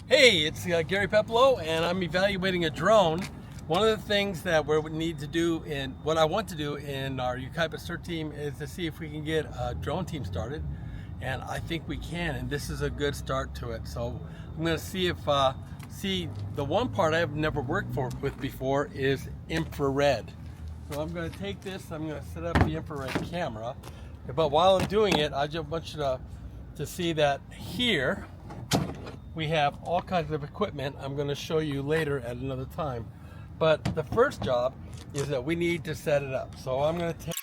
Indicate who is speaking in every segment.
Speaker 1: Hey, it's Gary Peplow, and I'm evaluating a drone. One of the things that we need to do, and what I want to do in our Yucaipa CERT team, is to see if we can get a drone team started, and I think we can, and this is a good start to it. So I'm going to see if the one part I've never worked with before is infrared. So I'm going to take this, I'm going to set up the infrared camera, but while I'm doing it, I just want you to see that here we have all kinds of equipment I'm going to show you later at another time. But the first job is that we need to set it up. So I'm going to take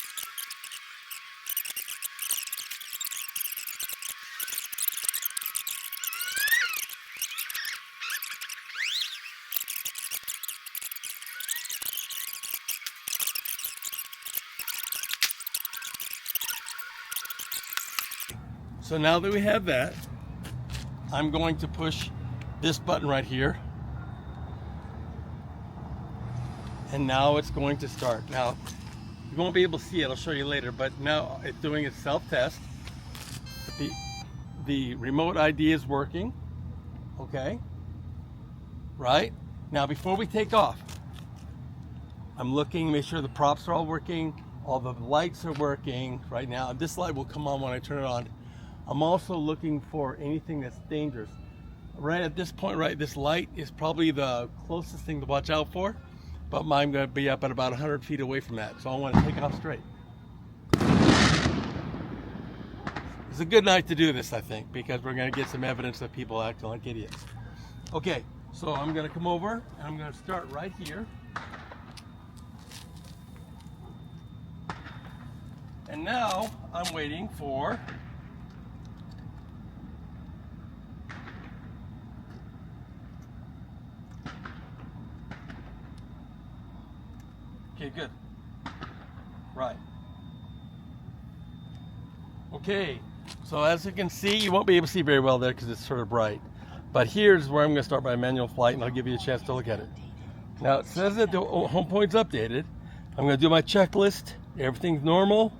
Speaker 1: So now that we have that, I'm going to push this button right here, and now it's going to start. Now you won't be able to see it, I'll show you later, but now it's doing its self-test. The remote ID is working, okay? Right? Now before we take off, I'm looking, make sure the props are all working, all the lights are working right now. This light will come on when I turn it on. I'm also looking for anything that's dangerous. Right at this point, right, this light is probably the closest thing to watch out for, but I'm going to be up at about 100 feet away from that, so I want to take off straight. It's a good night to do this, I think, because we're going to get some evidence of people acting like idiots. Okay, so I'm going to come over, and I'm going to start right here. And now I'm waiting for Okay, good. Right. Okay, so as you can see, you won't be able to see very well there because it's sort of bright. But here's where I'm going to start my manual flight, and I'll give you a chance to look at it. Now, it says that the home point's updated. I'm going to do my checklist. Everything's normal.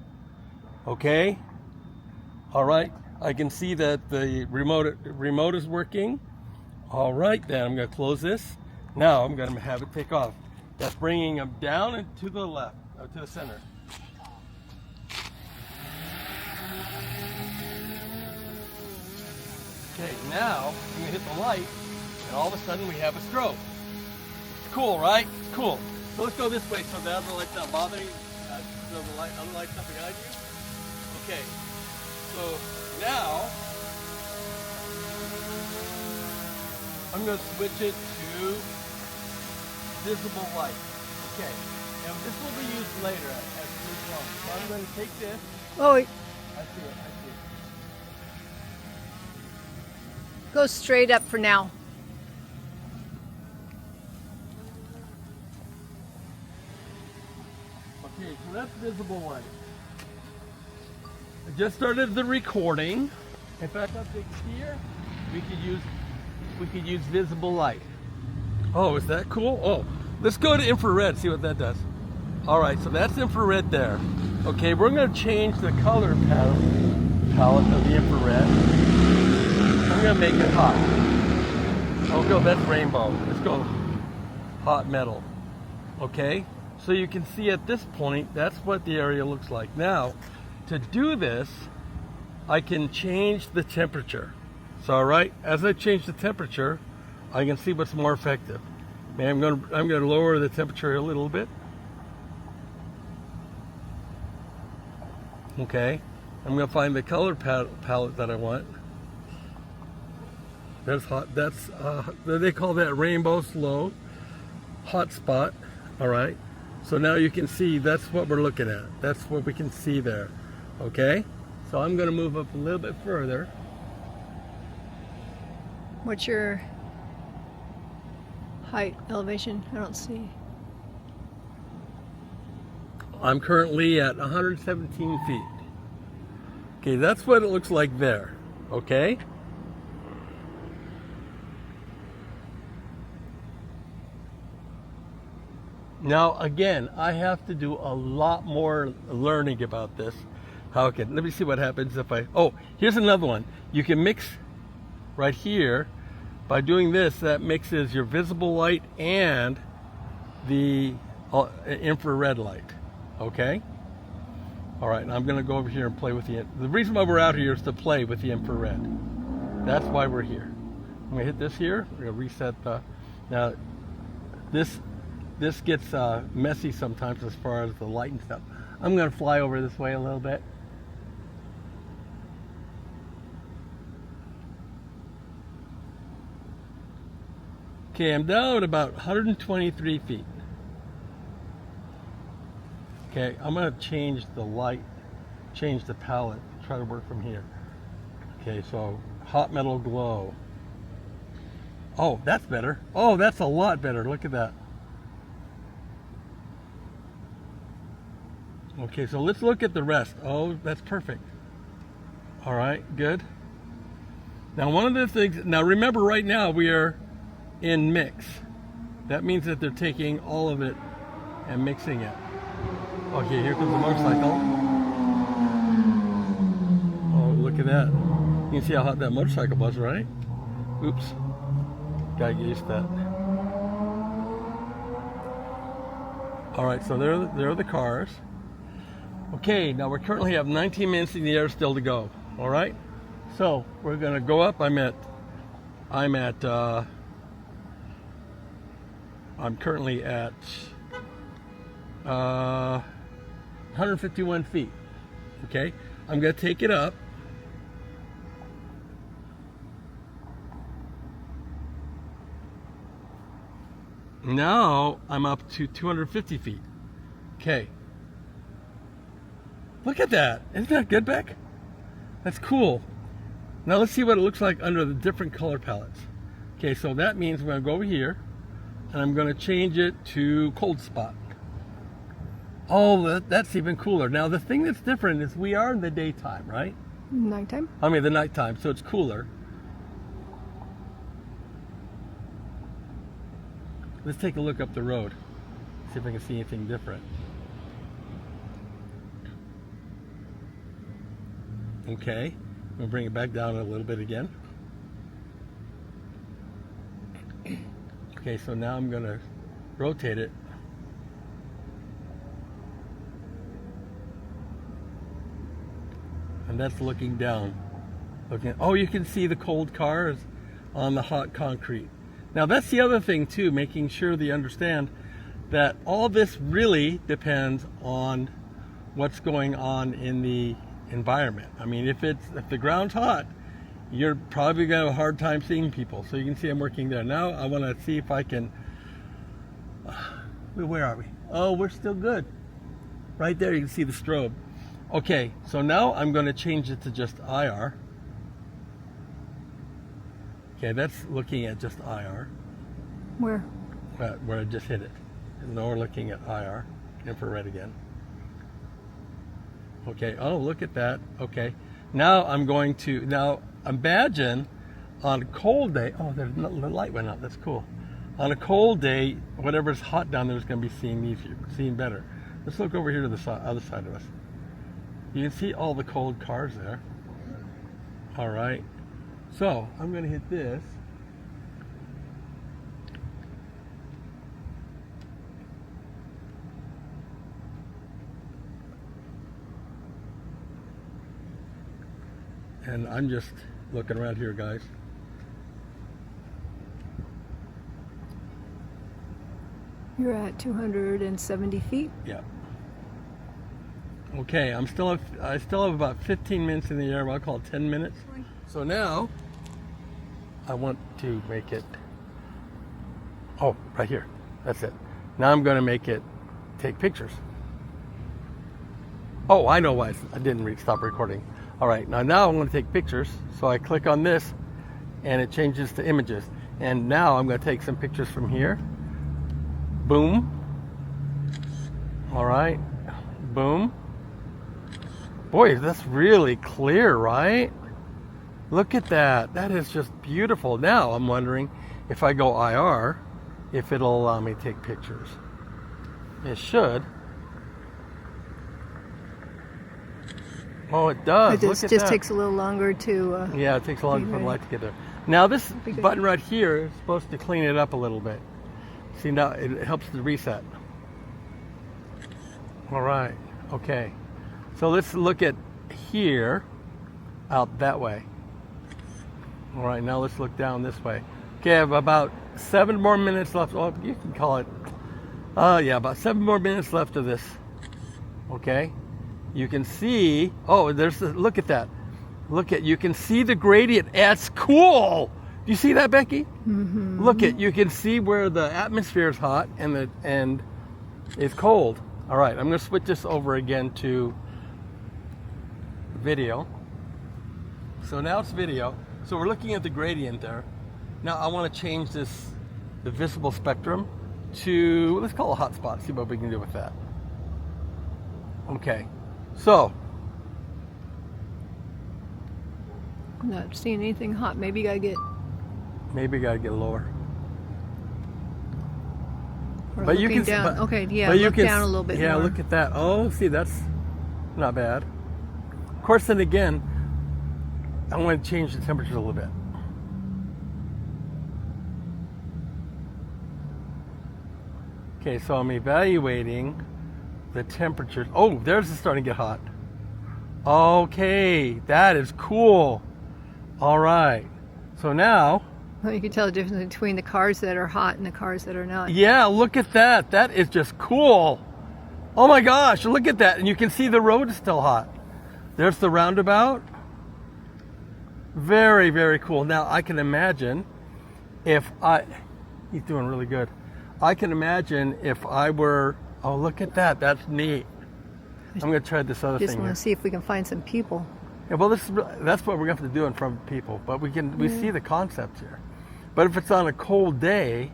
Speaker 1: Okay. All right. I can see that the remote is working. All right, then I'm going to close this. Now I'm going to have it take off. That's bringing them down and to the left, or to the center. Okay, now I'm going to hit the light, and all of a sudden we have a strobe. Cool, right? Cool. So let's go this way so the other light's not bothering you. So the other light's not behind you. Okay, so now I'm going to switch it to visible light. Okay, and this will be used later as we move along. So I'm going to take this.
Speaker 2: Oh,
Speaker 1: I see it, I see it.
Speaker 2: go straight up for now.
Speaker 1: Okay, so that's visible light. I just started the recording. In fact, up here, we could use visible light. Oh, is that cool? Oh, let's go to infrared, see what that does. All right, so that's infrared there. Okay, we're going to change the color palette of the infrared. I'm going to make it hot. Oh, go, that's rainbow. Let's go hot metal. Okay, so you can see at this point, that's what the area looks like. Now, to do this, I can change the temperature. So, all right, as I change the temperature, I can see what's more effective. And I'm going to lower the temperature a little bit. Okay, I'm going to find the color palette that I want. That's hot. That's they call that rainbow slow hot spot. All right. So now you can see that's what we're looking at. That's what we can see there. Okay. So I'm going to move up a little bit further.
Speaker 2: What's your height, elevation? I don't see.
Speaker 1: I'm currently at 117 feet. Okay, that's what it looks like there. Okay. Now, again, I have to do a lot more learning about this. Let me see what happens if oh, here's another one. You can mix right here By doing this, that mixes your visible light and the infrared light. Okay? All right, and I'm going to go over here and play with the reason why we're out here is to play with the infrared. That's why we're here. I'm going to hit this here. We're going to reset the... Now, this gets messy sometimes as far as the light and stuff. I'm going to fly over this way a little bit. Okay, I'm down at about 123 feet. Okay, I'm going to change the light, change the palette, try to work from here. Okay, so hot metal glow. Oh, that's better. Oh, that's a lot better. Look at that. Okay, so let's look at the rest. Oh, that's perfect. All right, good. Now, one of the things, now remember right now we are in mix. That means that they're taking all of it and mixing it. Okay, here comes the motorcycle. Oh, look at that. You can see how hot that motorcycle was, right? Oops. Gotta get used to that. All right, so there are the cars. Okay, now we currently have 19 minutes in the air still to go. All right, so we're gonna go up. I'm currently at 151 feet. Okay, I'm gonna take it up. Now I'm up to 250 feet. Okay. Look at that. Isn't that good, Beck? That's cool. Now let's see what it looks like under the different color palettes. Okay, so that means I'm going to go over here and I'm going to change it to cold spot. Oh, that's even cooler. Now the thing that's different is we are in the daytime, right?
Speaker 2: Nighttime?
Speaker 1: I mean the nighttime, so it's cooler. Let's take a look up the road. See if I can see anything different. Okay, I'm gonna bring it back down a little bit again. Okay, so now I'm gonna rotate it. And that's looking down. Oh, you can see the cold cars on the hot concrete. Now that's the other thing too, making sure that you understand that all this really depends on what's going on in the environment. I mean, if the ground's hot, you're probably gonna have a hard time seeing people. So you can see I'm working there. Now I wanna see if I can, where are we? Oh, we're still good. Right there, you can see the strobe. Okay, so now I'm gonna change it to just IR. Okay, that's looking at just IR.
Speaker 2: Where?
Speaker 1: Where I just hit it. Now we're looking at IR, infrared again. Okay, oh, look at that. Okay, now I'm going to, now imagine on a cold day, oh, the light went out, that's cool. On a cold day, whatever's hot down there is going to be seen easier, seen better. Let's look over here to the other side of us. You can see all the cold cars there. All right. So I'm going to hit this. And I'm just looking around here, guys.
Speaker 2: You're at 270 feet?
Speaker 1: Yeah. Okay, I still have about 15 minutes in the air. I'll call it 10 minutes. So now I want to make it, oh, right here. That's it. Now I'm going to make it take pictures. Oh, I know why I didn't stop recording. All right, now I'm going to take pictures. So I click on this and it changes to images. And now I'm going to take some pictures from here. Boom. All right, boom. Boy, that's really clear, right? Look at that. That is just beautiful. Now I'm wondering if I go IR, if it'll allow me to take pictures. It should. Oh, it does.
Speaker 2: It just takes a little longer to...
Speaker 1: yeah, it takes a longer for the light to get there. Now this
Speaker 2: Be good.
Speaker 1: button right here is supposed to clean it up a little bit. See, now it helps to reset. All right, okay. So let's look at here, out that way. All right, now let's look down this way. Okay, I have about 7 more minutes left. Oh, you can call it, yeah, about 7 more minutes left of this. Okay, you can see, oh, look at that. You can see the gradient. That's cool. Do you see that, Becky?
Speaker 2: Mm-hmm.
Speaker 1: Look at, you can see where the atmosphere is hot and it's cold. All right, I'm gonna switch this over again to video. So now it's video. So we're looking at the gradient there. Now I want to change the visible spectrum to, let's call it a hotspot, see what we can do with that. Okay, so.
Speaker 2: I'm not seeing anything hot. Maybe you gotta get
Speaker 1: lower.
Speaker 2: or
Speaker 1: But you
Speaker 2: looking
Speaker 1: can
Speaker 2: down. Okay, yeah,
Speaker 1: but you
Speaker 2: look
Speaker 1: can,
Speaker 2: down a little bit
Speaker 1: yeah,
Speaker 2: more.
Speaker 1: look at that. Oh, see, that's not bad. Of course, then again, I want to change the temperature a little bit. Okay, so I'm evaluating the temperatures. Oh, there's it starting to get hot. Okay, that is cool. All right, so now,
Speaker 2: Well, you can tell the difference between the cars that are hot and the cars that are not.
Speaker 1: yeah, look at that. That is just cool. Oh my gosh, look at that. And you can see the road is still hot. There's the roundabout. Very, very cool. Now I can imagine he's doing really good. I can imagine if I were, oh, look at that. That's neat. I'm going to try this other
Speaker 2: Just
Speaker 1: thing
Speaker 2: want
Speaker 1: here.
Speaker 2: to see if we can find some people.
Speaker 1: Yeah, well, that's what we're going to have to do in front of people. But we see the concept here. But if it's on a cold day,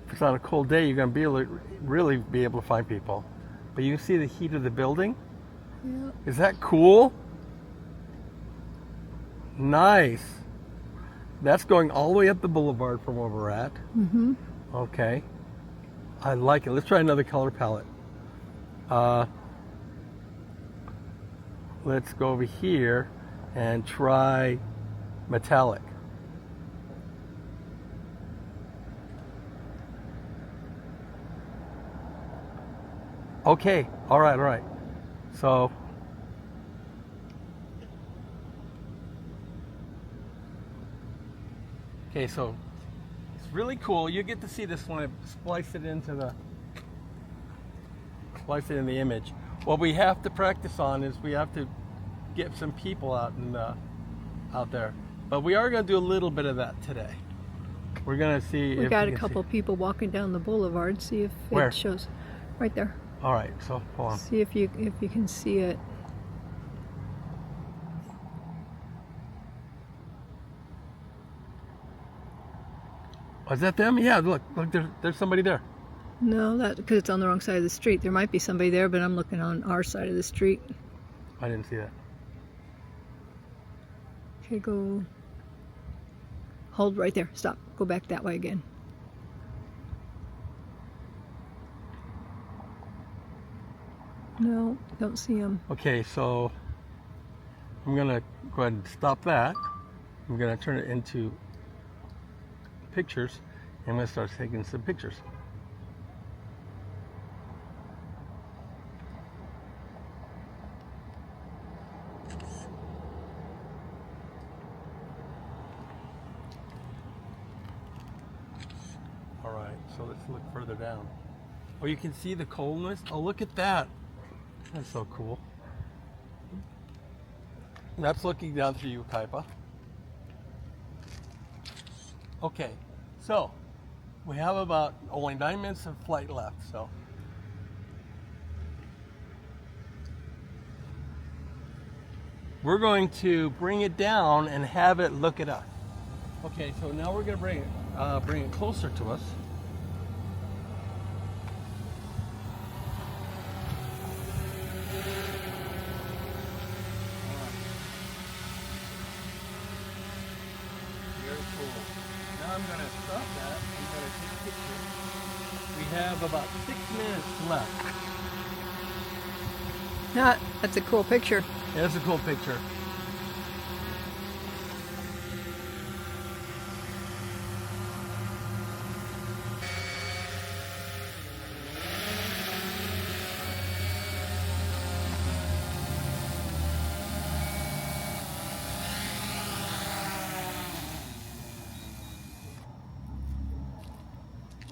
Speaker 1: you're going to be able to really be able to find people. But you can see the heat of the building.
Speaker 2: Yeah.
Speaker 1: Is that cool? Nice. That's going all the way up the boulevard from where we're at.
Speaker 2: Mm-hmm.
Speaker 1: Okay. I like it. Let's try another color palette. Let's go over here and try metallic. Okay. All right. So okay, so it's really cool. You get to see this when I splice it in the image. What we have to practice on is we have to get some people out there. But we are going to do a little bit of that today. We're going to see.
Speaker 2: We
Speaker 1: if
Speaker 2: got
Speaker 1: we
Speaker 2: a
Speaker 1: can
Speaker 2: couple
Speaker 1: see.
Speaker 2: people walking down the boulevard. See if
Speaker 1: Where?
Speaker 2: it shows. Right there.
Speaker 1: All right. So hold on.
Speaker 2: See if you can see it.
Speaker 1: Oh, is that them? Yeah. Look. There's somebody there.
Speaker 2: No, that because it's on the wrong side of the street. There might be somebody there, but I'm looking on our side of the street.
Speaker 1: I didn't see that.
Speaker 2: Okay, go. Hold right there. Stop. Go back that way again. No, don't see him.
Speaker 1: Okay. So I'm going to go ahead and stop that. I'm going to turn it into pictures. And I'm going to start taking some pictures. All right, so let's look further down. Oh, you can see the coldness. Oh, look at that. That's so cool. That's looking down through Yucaipa. Okay, so we have about only 9 minutes of flight left, so. We're going to bring it down and have it look at us. Okay, so now we're going to bring it closer to us. Very cool. Now I'm going to stop that. I'm going to take pictures. We have about 6 minutes left.
Speaker 2: That's a cool picture.
Speaker 1: Yeah, that's a cool picture.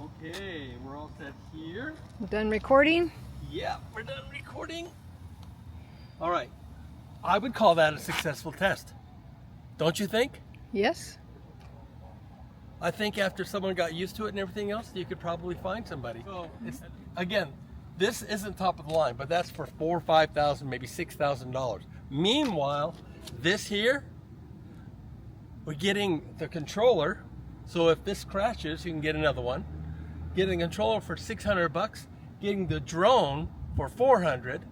Speaker 1: Okay, we're all set here.
Speaker 2: Done recording?
Speaker 1: Yeah, we're done recording. All right. I would call that a successful test. Don't you think?
Speaker 2: Yes.
Speaker 1: I think after someone got used to it and everything else, you could probably find somebody. So it's, again, this isn't top of the line, but that's for $4,000 or $5,000, maybe $6,000. Meanwhile, this here, we're getting the controller. So if this crashes, you can get another one. Getting a controller for $600, getting the drone for $400.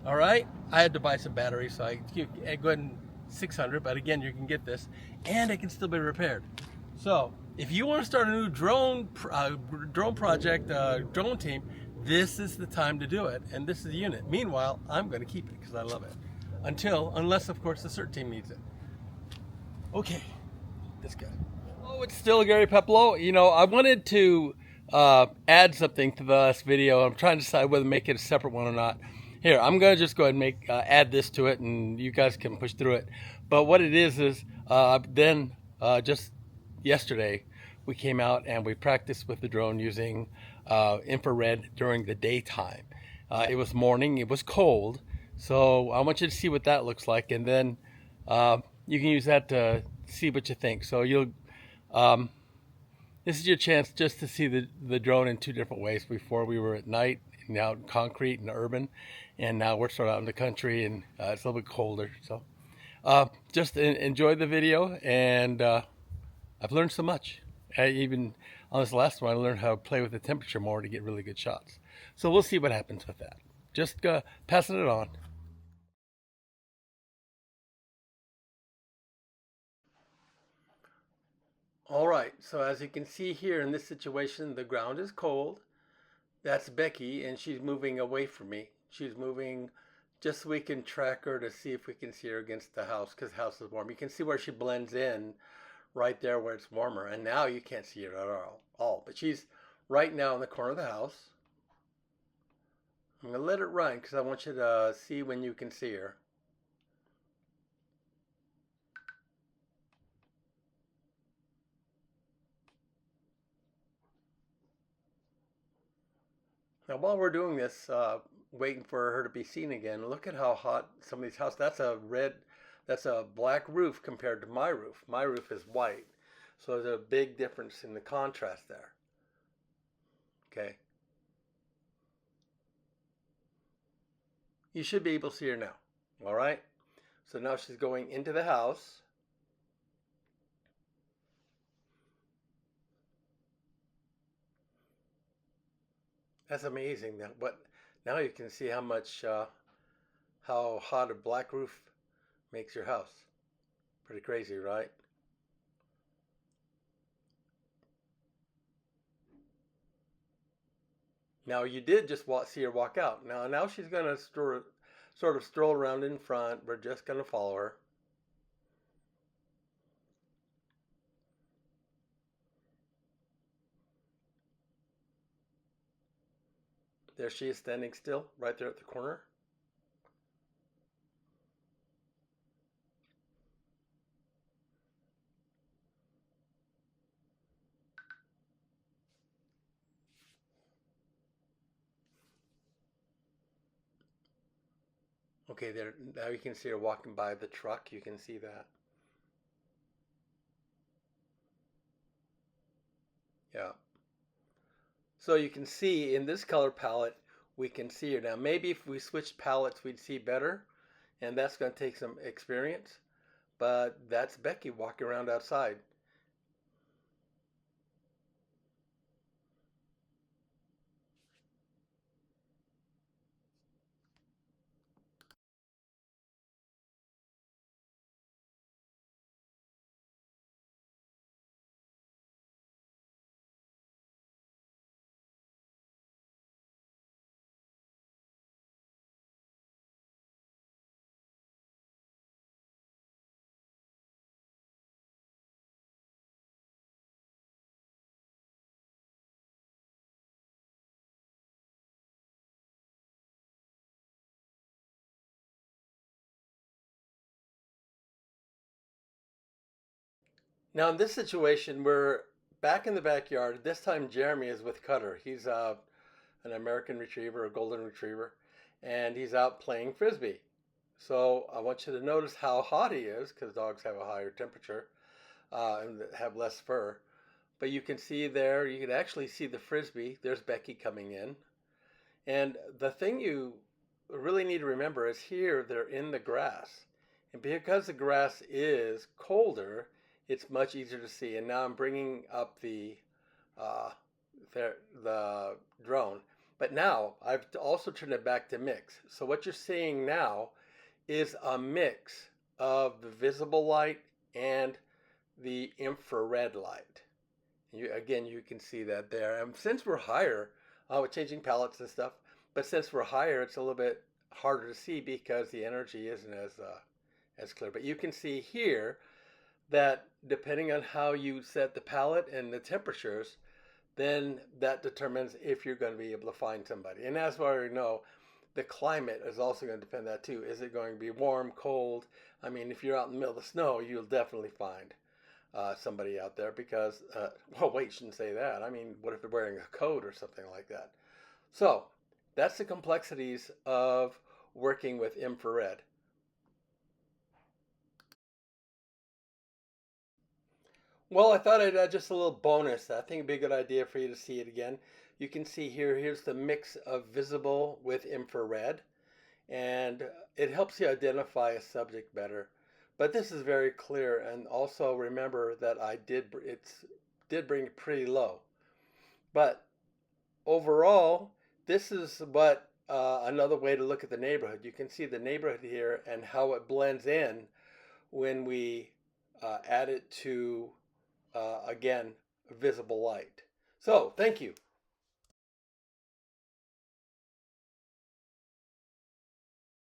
Speaker 1: All right, I had to buy some batteries, so I go ahead and $600. But again, you can get this, and it can still be repaired. So if you want to start a new drone project, drone team, this is the time to do it, and this is the unit. Meanwhile, I'm going to keep it because I love it. Unless of course the CERT team needs it. Okay, this guy. Oh, it's still Gary Peplow. You know, I wanted to add something to the last video. I'm trying to decide whether to make it a separate one or not. Here, I'm going to just go ahead and add this to it, and you guys can push through it. But what it is just yesterday, we came out and we practiced with the drone using infrared during the daytime. It was morning, it was cold, so I want you to see what that looks like, and then you can use that to see what you think. So this is your chance just to see the drone in two different ways. Before we were at night, and now in concrete and urban, and now we're sort of out in the country, and it's a little bit colder. So just enjoy the video, and I've learned so much. Even on this last one, I learned how to play with the temperature more to get really good shots. So we'll see what happens with that. Just passing it on. All right, so as you can see here in this situation, the ground is cold. That's Becky, and she's moving away from me. She's moving just so we can track her to see if we can see her against the house, because the house is warm. You can see where she blends in right there where it's warmer, and now you can't see her at all. But she's right now in the corner of the house. I'm going to let it run because I want you to see when you can see her. Now while we're doing this, waiting for her to be seen again, look at how hot some of these houses. That's a black roof compared to my roof. My roof is white. So there's a big difference in the contrast there. Okay. You should be able to see her now. All right. So now she's going into the house. That's amazing. Now you can see how much how hot a black roof makes your house. Pretty crazy, right? Now you did just see her walk out. Now she's going to sort of stroll around in front. We're just going to follow her. There she is standing still right there at the corner. Okay, there. Now you can see her walking by the truck. You can see that. Yeah. So you can see in this color palette, we can see her. Now maybe if we switched palettes, we'd see better, and that's going to take some experience. But that's Becky walking around outside. Now in this situation, we're back in the backyard. This time Jeremy is with Cutter. He's an American Retriever, a Golden Retriever, and he's out playing Frisbee. So I want you to notice how hot he is, because dogs have a higher temperature and have less fur. But you can see there, you can actually see the Frisbee. There's Becky coming in. And the thing you really need to remember is here they're in the grass. And because the grass is colder, it's much easier to see. And now I'm bringing up the drone. But now I've also turned it back to mix. So what you're seeing now is a mix of the visible light and the infrared light. Again, you can see that there. And since we're higher, we're changing palettes and stuff, but since we're higher, it's a little bit harder to see because the energy isn't as clear. But you can see here that depending on how you set the palette and the temperatures, then that determines if you're going to be able to find somebody. And as we already know, the climate is also going to depend on that too. Is it going to be warm, cold? I mean, if you're out in the middle of the snow, you'll definitely find somebody out there because, well, wait, shouldn't say that. I mean, what if they're wearing a coat or something like that? So that's the complexities of working with infrared. Well, I thought I'd add just a little bonus. I think it'd be a good idea for you to see it again. You can see here's the mix of visible with infrared, and it helps you identify a subject better. But this is very clear, and also remember that I did bring it pretty low. But overall, this is what another way to look at the neighborhood. You can see the neighborhood here and how it blends in when we add it to, again, visible light. So, thank you.